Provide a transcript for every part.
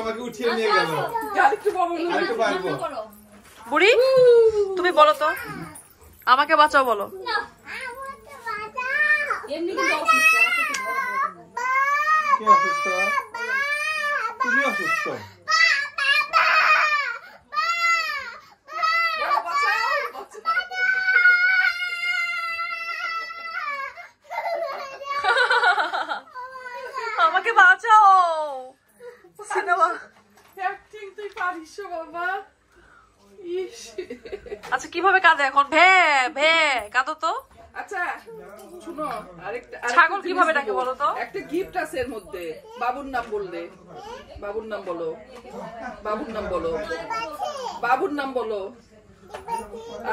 আমাকে উঠিয়ে নিয়ে গেল। বুড়ি তুমি বলো তো, আমাকে বাঁচাও বলো। কে অসুস্থ? তুমি অসুস্থ। আমাকে বাঁচাও। সিনেমা অ্যাক্টিং তুই পারিস বাবা। আচ্ছা কিভাবে কাঁদে এখন? ভে ভে কাঁদো তো। আচ্ছা শুনো, আরেকটা ছাগল কিভাবে ডাকে বলো তো? একটা গিফট আছে এর মধ্যে। বাবুর নাম বললে, বাবুর নাম বলো, বাবুর নাম বলো, বাবুর নাম বলো।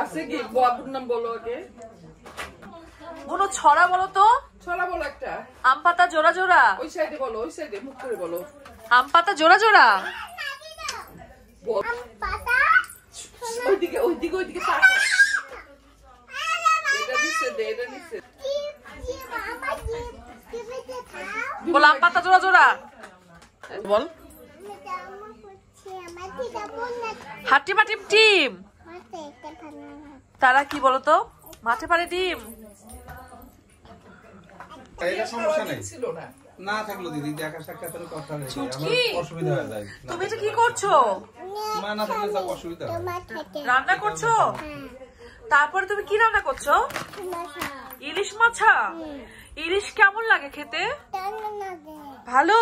আছে কি? বাবুর নাম বলো আগে। কোনো ছড়া বলো তো। ছড়া বলো একটা। আম পাতা জোড়া জোড়া। ওই সাইডে বলো, ওই সাইডে মুখ করে বলো। আম পাতা জোড়া জোড়া। ওইদিকে ওইদিকে ওইদিকে তাকাও। এটা দিছে দে, এটা দিছে। বল আম পাতা জোড়া জোড়া বল। হাটি মাটিম টিম। তারা কি বলো তো? মাঠে পারে ডিম। এটা সমস্যা নেই, ছিল না। না থাকলো দিদি দেখা সাক্ষাতের কথা নেই, ছুটকি, আমার অসুবিধা হয়ে যায়। তুমি এটা কি করছো? মা না থাকলে সব অসুবিধা হয়। রান্না করছো? তারপরে তুমি কি রান্না করছো? ইলিশ মাছা। ইলিশ কেমন লাগে খেতে? ভালো।